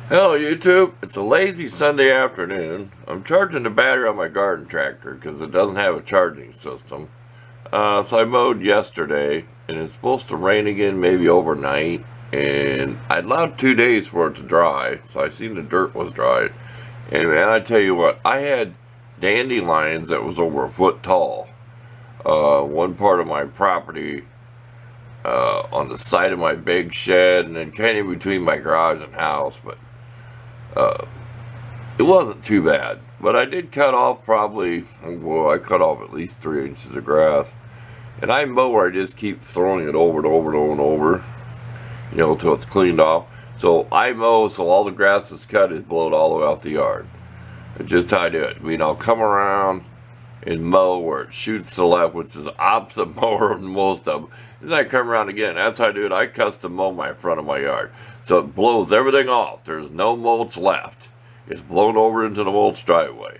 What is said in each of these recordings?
Hello YouTube, it's a lazy Sunday afternoon. I'm charging the battery on my garden tractor because it doesn't have a charging system. So I mowed yesterday and it's supposed to rain again maybe overnight, and I allowed 2 days for it to dry, so I seen the dirt was dry. And man, I tell you what, I had dandelions that was over a foot tall. One part of my property, on the side of my big shed, and then kind of between my garage and house, but it wasn't too bad. But I did cut off probably, well, I cut off at least 3 inches of grass. And I mow where I just keep throwing it over and over and over and over, until it's cleaned off. So I mow so all the grass that's cut is blowed all the way out the yard. It's just how I do it. I'll come around and mow where it shoots to the left, which is the opposite mower than most of them. Then I come around again. That's how I do it. I custom mow my front of my yard. So it blows everything off. There's no mulch left. It's blown over into the mulch driveway.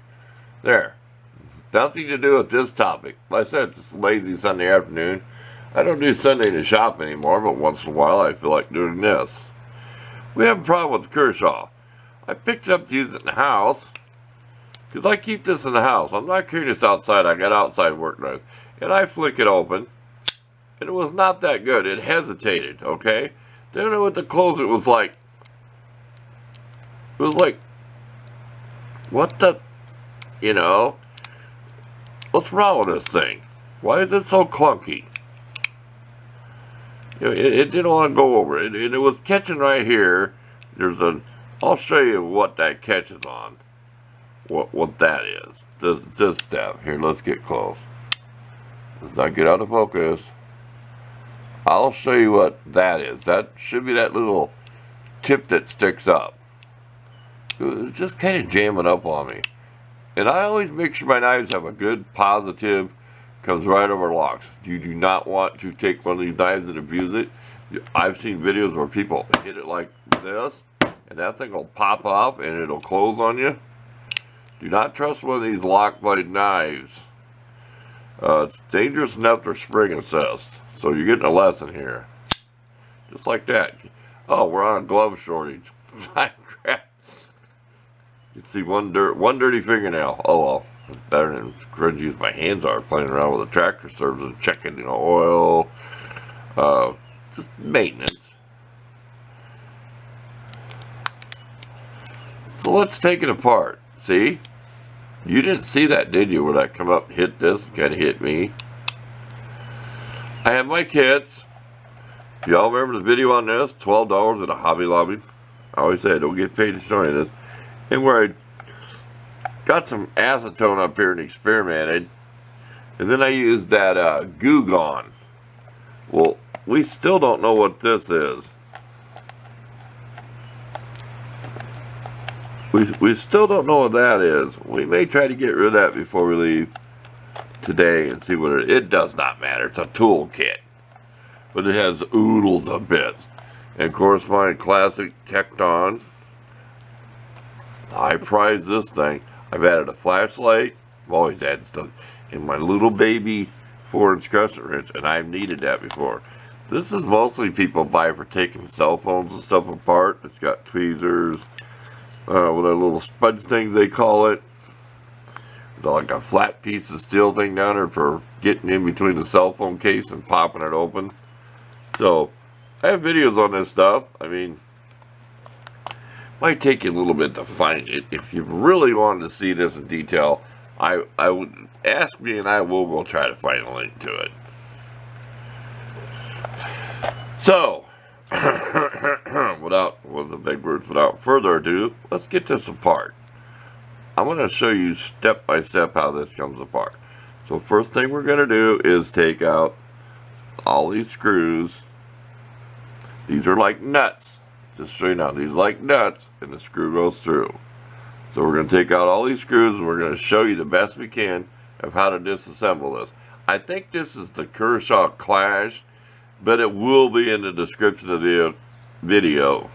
There. Nothing to do with this topic. Like I said, it's a lazy Sunday afternoon. I don't do Sunday to shop anymore, but once in a while I feel like doing this. We have a problem with Kershaw. I picked it up to use it in the house because I keep this in the house. I'm not carrying this outside. I got outside work knife. And I flick it open, and it was not that good. It hesitated, okay? Then I went to close it, was like, what the, what's wrong with this thing? Why is it so clunky? It didn't want to go over it. It was catching right here. I'll show you what that catches on. What that is. This stuff. Here, let's get close. Let's not get out of focus. I'll show you what that is. That should be that little tip that sticks up. It's just kind of jamming up on me. And I always make sure my knives have a good positive, comes right over locks. You do not want to take one of these knives and abuse it. I've seen videos where people hit it like this, and that thing will pop off and it'll close on you. Do not trust one of these lock blade knives. It's dangerous enough to spring assist. So you're getting a lesson here. Just like that. Oh, we're on a glove shortage. Crap. You can see one dirty fingernail. Oh well. It's better than cringy as my hands are playing around with a tractor service and checking, oil. Just maintenance. So let's take it apart. See? You didn't see that, did you? When I come up and hit this, kind of hit me. I have my kits. Y'all remember the video on this? $12 at a Hobby Lobby. I always say I don't get paid to show you this. And where I got some acetone up here and experimented. And then I used that Goo Gone. Well, we still don't know what this is. We still don't know what that is. We may try to get rid of that before we leave today and see what it does not matter. It's a tool kit. But it has oodles of bits. And of course my classic Tecton. I prize this thing. I've added a flashlight. I've always added stuff. And my little baby 4-inch crescent wrench, and I've needed that before. This is mostly people buy for taking cell phones and stuff apart. It's got tweezers, with a little sponge thing they call it. Like a flat piece of steel thing down there for getting in between the cell phone case and popping it open. So, I have videos on this stuff. I mean, might take you a little bit to find it. If you really wanted to see this in detail, I would ask me and I will go try to find a link to it. So, without further ado, let's get this apart. I'm going to show you step by step how this comes apart. So first thing we're going to do is take out all these screws. These are like nuts. Just so you know, these are like nuts, and the screw goes through. So we're going to take out all these screws, and we're going to show you the best we can of how to disassemble this. I think this is the Kershaw Clash, but it will be in the description of the video.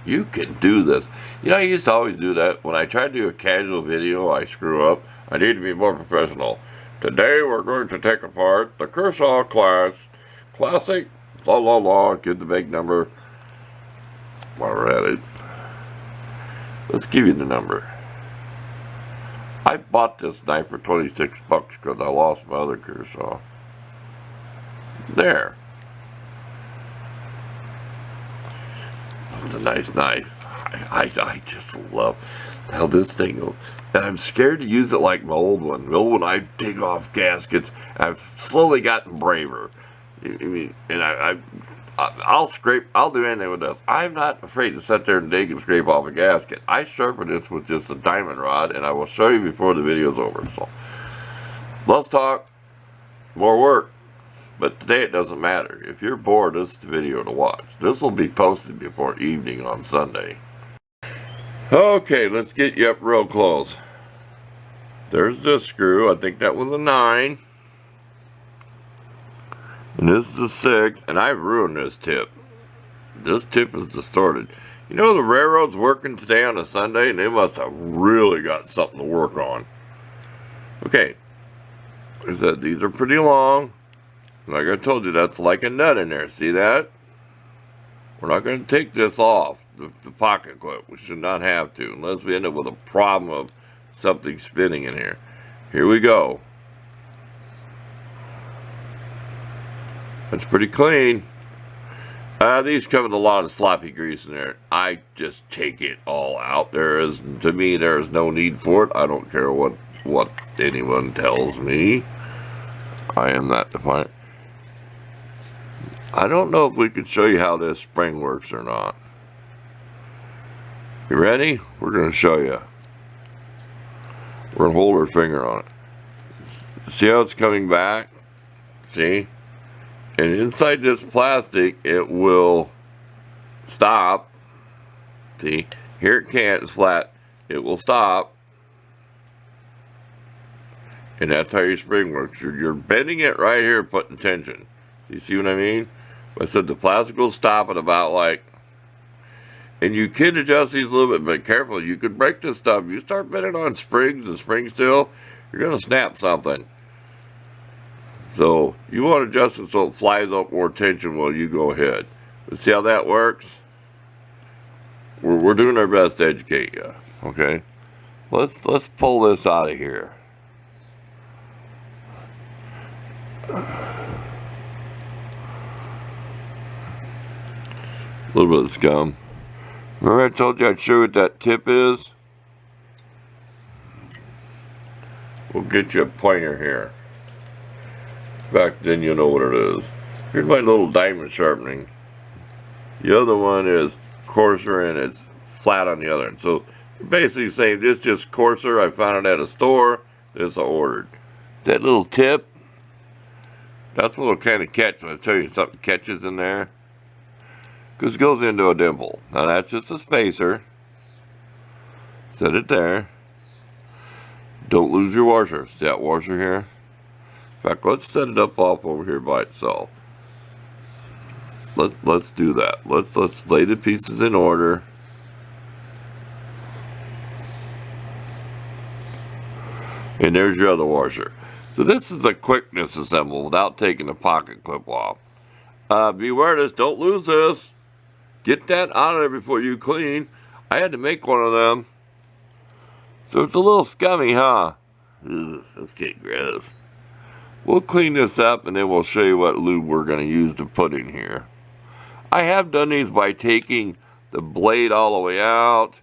You can do this. I used to always do that. When I try to do a casual video, I screw up. I need to be more professional. Today we're going to take apart the Kershaw Clash Classic, blah, blah, blah, get the big number while we're at it. Let's give you the number. I bought this knife for 26 bucks because I lost my other Kershaw. There. It's a nice knife. I just love how this thing goes. And I'm scared to use it like my old one. The old one, I dig off gaskets. I've slowly gotten braver. I mean, and I'll scrape. I'll do anything with this. I'm not afraid to sit there and dig and scrape off a gasket. I sharpen this with just a diamond rod, and I will show you before the video's over. So, let's talk more work. But today it doesn't matter. If you're bored, this is the video to watch. This will be posted before evening on Sunday. Okay, let's get you up real close. There's this screw. I think that was a 9. And this is a 6. And I've ruined this tip. This tip is distorted. You know the railroad's working today on a Sunday, and they must have really got something to work on. Okay. Like I said, these are pretty long. Like I told you, that's like a nut in there. See that? We're not going to take this off, the pocket clip. We should not have to, unless we end up with a problem of something spinning in here. Here we go. That's pretty clean. These come with a lot of sloppy grease in there. I just take it all out. To me, there is no need for it. I don't care what anyone tells me. I am that defiant. I don't know if we can show you how this spring works or not. You ready? We're going to show you. We're going to hold our finger on it. See how it's coming back? See? And inside this plastic, it will stop. See? Here it can't. It's flat. It will stop. And that's how your spring works. You're bending it right here, putting tension. You see what I mean? I said the plastic will stop at about like, and you can adjust these a little bit, but careful, you could break this stuff. You start bending on springs and spring steel, you're going to snap something. So you want to adjust it so it flies up more tension while you go ahead. But see how that works? We're doing our best to educate you. Okay? Let's pull this out of here. A little bit of scum. Remember I told you I'd show you what that tip is? We'll get you a pointer here. Back then you'll know what it is. Here's my little diamond sharpening. The other one is coarser and it's flat on the other end. So basically saying this just coarser. I found it at a store. This I ordered. That little tip, that's what will kind of catch when I tell you something catches in there. Because it goes into a dimple. Now that's just a spacer. Set it there. Don't lose your washer. See that washer here? In fact, let's set it up off over here by itself. Let's do that. Let's lay the pieces in order. And there's your other washer. So this is a quick disassemble without taking the pocket clip off. Beware this, don't lose this. Get that out of there before you clean. I had to make one of them. So it's a little scummy, huh? Ugh, that's getting gross. We'll clean this up and then we'll show you what lube we're going to use to put in here. I have done these by taking the blade all the way out,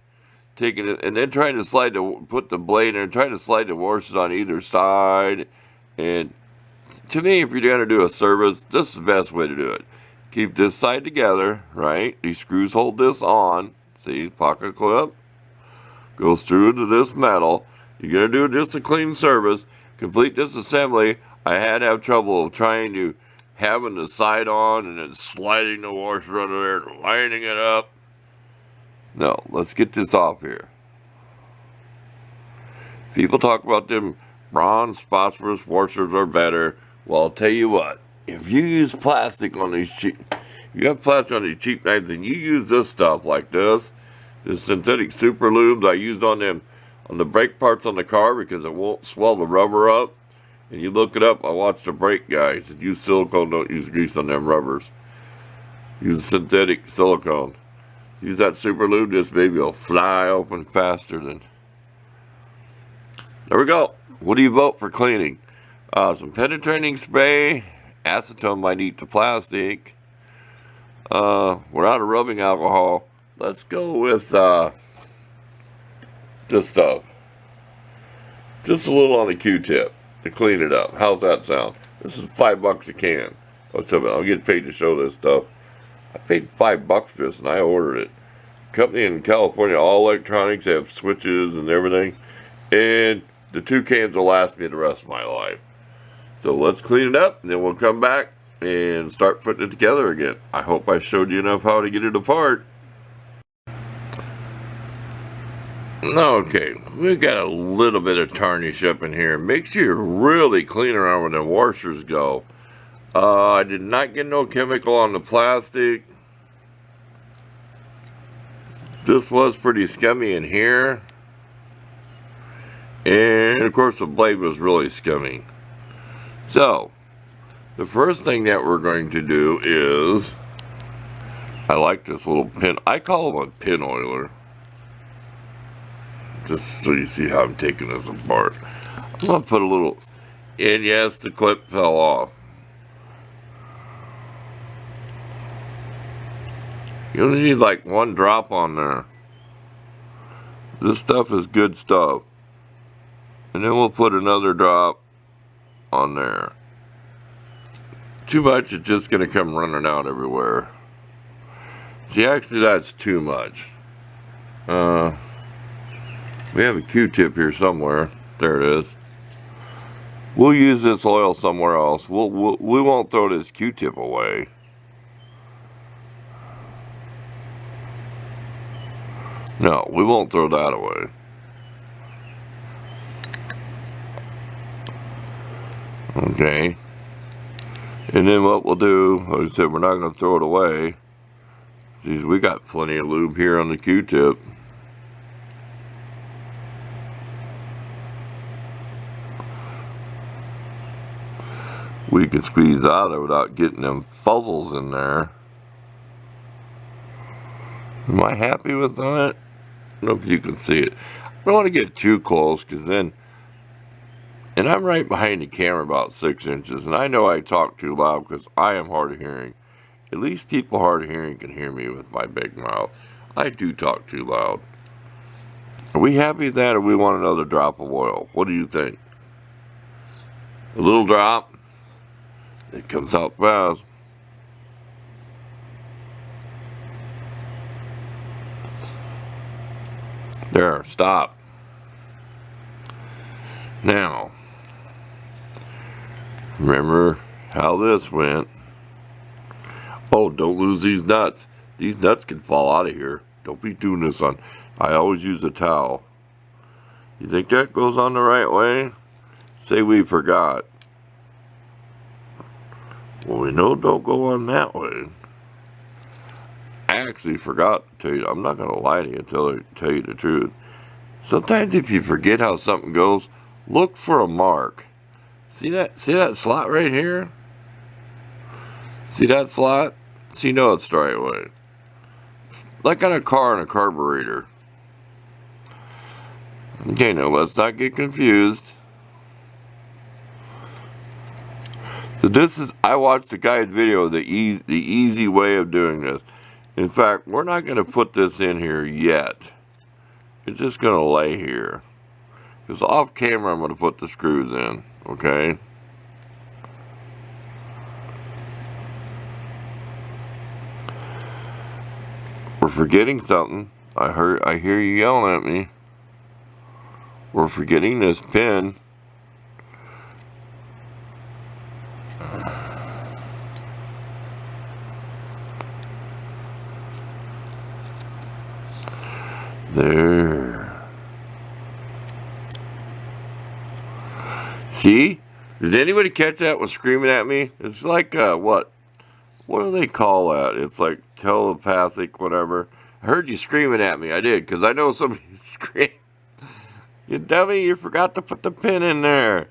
taking it, and then trying to put the blade in and trying to slide the washers on either side. And to me, if you're going to do a service, this is the best way to do it. Keep this side together, right? These screws hold this on. See, pocket clip goes through into this metal. You're going to do just a clean service. Complete disassembly. I had to have trouble trying to having the side on and then sliding the washer under there and lining it up. No, let's get this off here. People talk about them bronze phosphorus washers are better. Well, I'll tell you what. If you use plastic on these cheap, you have plastic on these cheap knives, and you use this stuff like this synthetic super lubes I used on them, on the brake parts on the car because it won't swell the rubber up. And you look it up, I watched the brake guys that use silicone, don't use grease on them rubbers. Use synthetic silicone. Use that super lube, this baby will fly open faster than... There we go. What do you vote for cleaning? Some penetrating spray. Acetone might eat the plastic. We're out of rubbing alcohol. Let's go with this stuff. Just a little on the Q-tip to clean it up. How's that sound? This is $5 a can. What's up? I'll get paid to show this stuff. I paid $5 for this and I ordered it. Company in California, all electronics, they have switches and everything. And the 2 cans will last me the rest of my life. So let's clean it up and then we'll come back and start putting it together again. I hope I showed you enough how to get it apart. Okay, we got a little bit of tarnish up in here. Make sure you really clean around where the washers go. I did not get no chemical on the plastic. This was pretty scummy in here. And of course the blade was really scummy. So, the first thing that we're going to do is, I like this little pin. I call him a pin oiler. Just so you see how I'm taking this apart. I'm going to put a little, and yes, the clip fell off. You only need like 1 drop on there. This stuff is good stuff. And then we'll put another drop on there. Too much, it's just going to come running out everywhere. See, actually that's too much. We have a Q-tip here somewhere. There it is. We'll use this oil somewhere else. We won't throw this Q-tip away. No, we won't throw that away. Okay. And then what we'll do, like I said, we're not going to throw it away. Geez, we got plenty of lube here on the Q-tip. We can squeeze out of it without getting them fuzzles in there. Am I happy with that? I don't know if you can see it. I don't want to get too close because then, and I'm right behind the camera about 6 inches, and I know I talk too loud because I am hard of hearing. At least people hard of hearing can hear me with my big mouth. I do talk too loud. Are we happy with that, or we want another drop of oil? What do you think? A little drop. It comes out fast. There, stop. Now, remember how this went. Oh, don't lose these nuts. These nuts can fall out of here. Don't be doing this on. I always use a towel. You think that goes on the right way? Say we forgot. Well, we know don't go on that way. I actually forgot to tell you. I'm not going to lie to you, tell you the truth. Sometimes if you forget how something goes, look for a mark. See that slot right here? See that slot? So you know it's the right way. Like on a car and a carburetor. Okay, now let's not get confused. So this is, I watched a guy's video, the easy way of doing this. In fact, we're not going to put this in here yet. It's just going to lay here. Because off camera I'm going to put the screws in, okay? We're forgetting something. I hear you yelling at me. We're forgetting this pin. There. See? Did anybody catch that was screaming at me? It's like, what do they call that? It's like telepathic, whatever. I heard you screaming at me. I did, because I know somebody screamed. You dummy, you forgot to put the pin in there.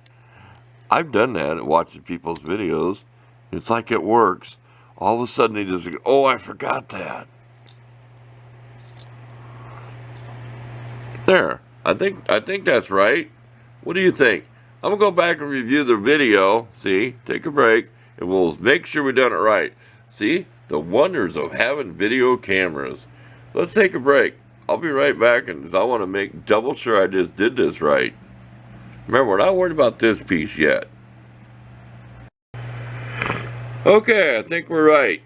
I've done that, watching people's videos. It's like it works. All of a sudden they just go, oh, I forgot that. There. I think that's right. What do you think? I'm gonna go back and review the video. See, take a break, and we'll make sure we done it right. See, the wonders of having video cameras. Let's take a break. I'll be right back, and I want to make double sure I just did this right. Remember, we're not worried about this piece yet. Okay, I think we're right.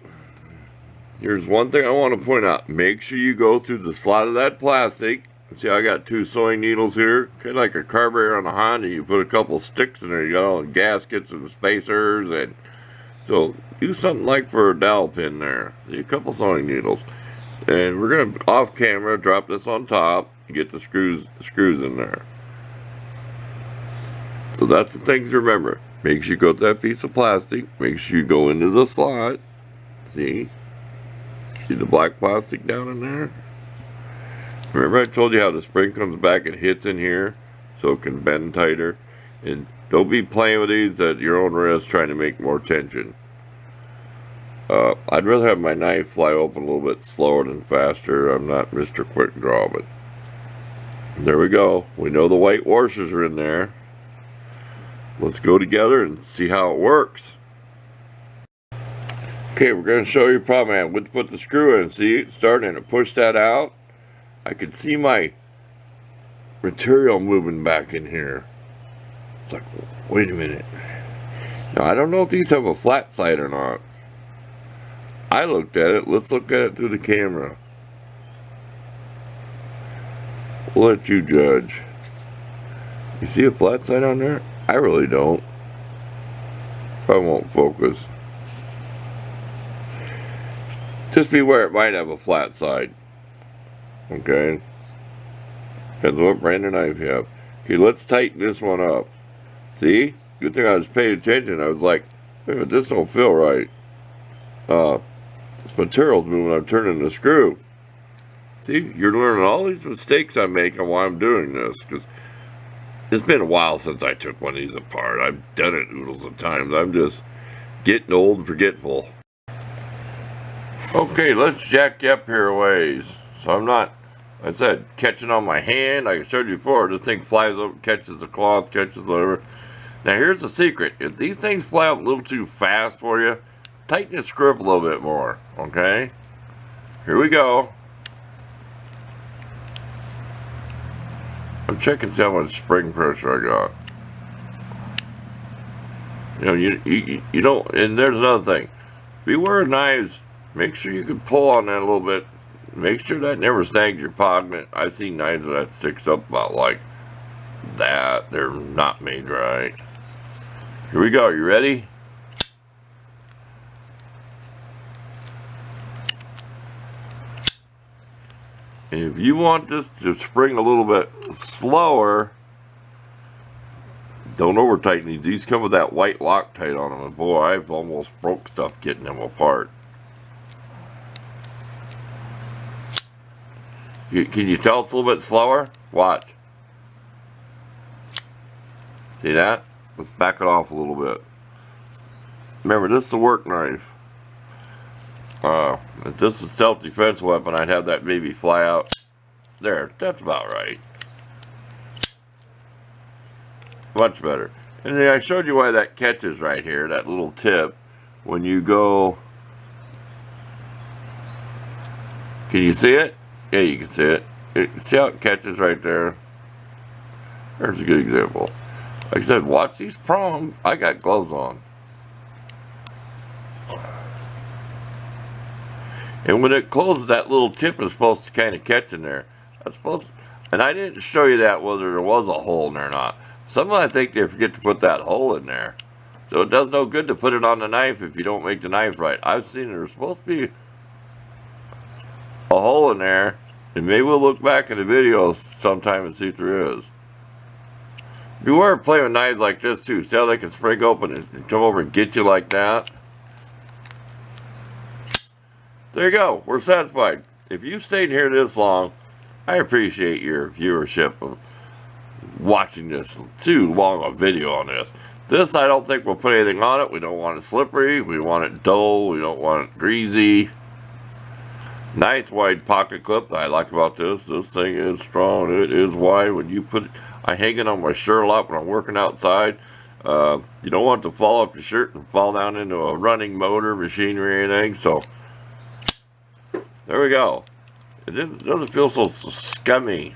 Here's one thing I want to point out. Make sure you go through the slot of that plastic. See, I got 2 sewing needles here. Kind of like a carburetor on a Honda. You put a couple sticks in there. You got all the gaskets and the spacers. And so, use something like for a dowel pin there. See, a couple sewing needles. And we're going to, off camera, drop this on top. And get the screws in there. So that's the thing to remember. Make sure you go to that piece of plastic. Make sure you go into the slot. See? See the black plastic down in there? Remember I told you how the spring comes back and hits in here so it can bend tighter? And don't be playing with these at your own risk trying to make more tension. I'd rather have my knife fly open a little bit slower than faster. I'm not Mr. Quick Draw, but there we go. We know the white washers are in there. Let's go together and see how it works. Okay, we're going to show you probably I went to put the screw in. See, it's starting to push that out. I could see my material moving back in here. It's like, wait a minute. Now, I don't know if these have a flat side or not. I looked at it. Let's look at it through the camera. We'll let you judge. You see a flat side on there? I really don't. Probably won't focus. Just beware, it might have a flat side. Okay? Depends on what brand of knife you have. Okay, let's tighten this one up. See? Good thing I was paying attention. I was like, wait a minute, this don't feel right. This material's moving. I'm turning the screw. See? You're learning all these mistakes I'm making while I'm doing this. Because it's been a while since I took one of these apart. I've done it oodles of times. I'm just getting old and forgetful. Okay, let's jack you up here a ways. So I'm not, like I said, catching on my hand. Like I showed you before, this thing flies up, catches the cloth, catches whatever. Now here's the secret. If these things fly up a little too fast for you, tighten the screw up a little bit more. Okay? Here we go. I'm checking to see how much spring pressure I got. You know, you don't, and there's another thing. Beware of knives. Make sure you can pull on that a little bit. Make sure that never snags your pocket. I've seen knives that sticks up about like that. They're not made right. Here we go. You ready? And if you want this to spring a little bit slower, don't over tighten these. These come with that white Loctite on them. And boy, I've almost broke stuff getting them apart. Can you tell it's a little bit slower? Watch. See that? Let's back it off a little bit. Remember, this is a work knife. If this is a self-defense weapon, I'd have that baby fly out. There, that's about right. Much better. And then I showed you why that catches right here, that little tip. When you go... Can you see it? Yeah, you can see it. See how it catches right there? There's a good example. Like I said, watch these prongs. I got gloves on. And when it closes, that little tip is supposed to kind of catch in there. That's supposed to, and I didn't show you that whether there was a hole in there or not. Some I think they forget to put that hole in there. So it does no good to put it on the knife if you don't make the knife right. I've seen there's supposed to be a hole in there. And maybe we'll look back in the video sometime and see if there is. Beware of playing with knives like this too. See how they can spring open and come over and get you like that? There you go. We're satisfied. If you stayed here this long, I appreciate your viewership of watching this too long a video on this. This, I don't think we'll put anything on it. We don't want it slippery. We want it dull. We don't want it greasy. Nice wide pocket clip. I like about this. This thing is strong. It is wide. When you put it, I hang it on my shirt a lot when I'm working outside. You don't want it to fall off your shirt and fall down into a running motor, machinery, or anything. So there we go. It doesn't feel so scummy.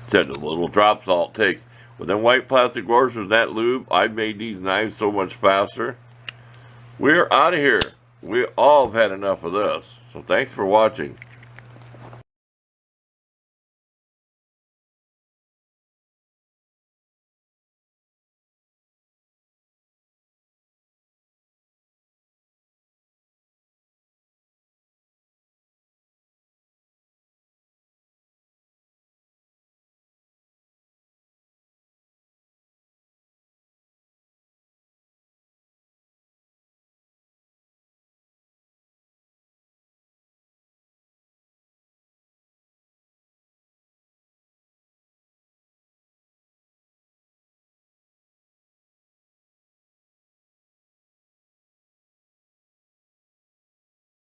Said the little drop salt takes. With them white plastic washers and that lube, I've made these knives so much faster. We're out of here. We all have had enough of this. So thanks for watching.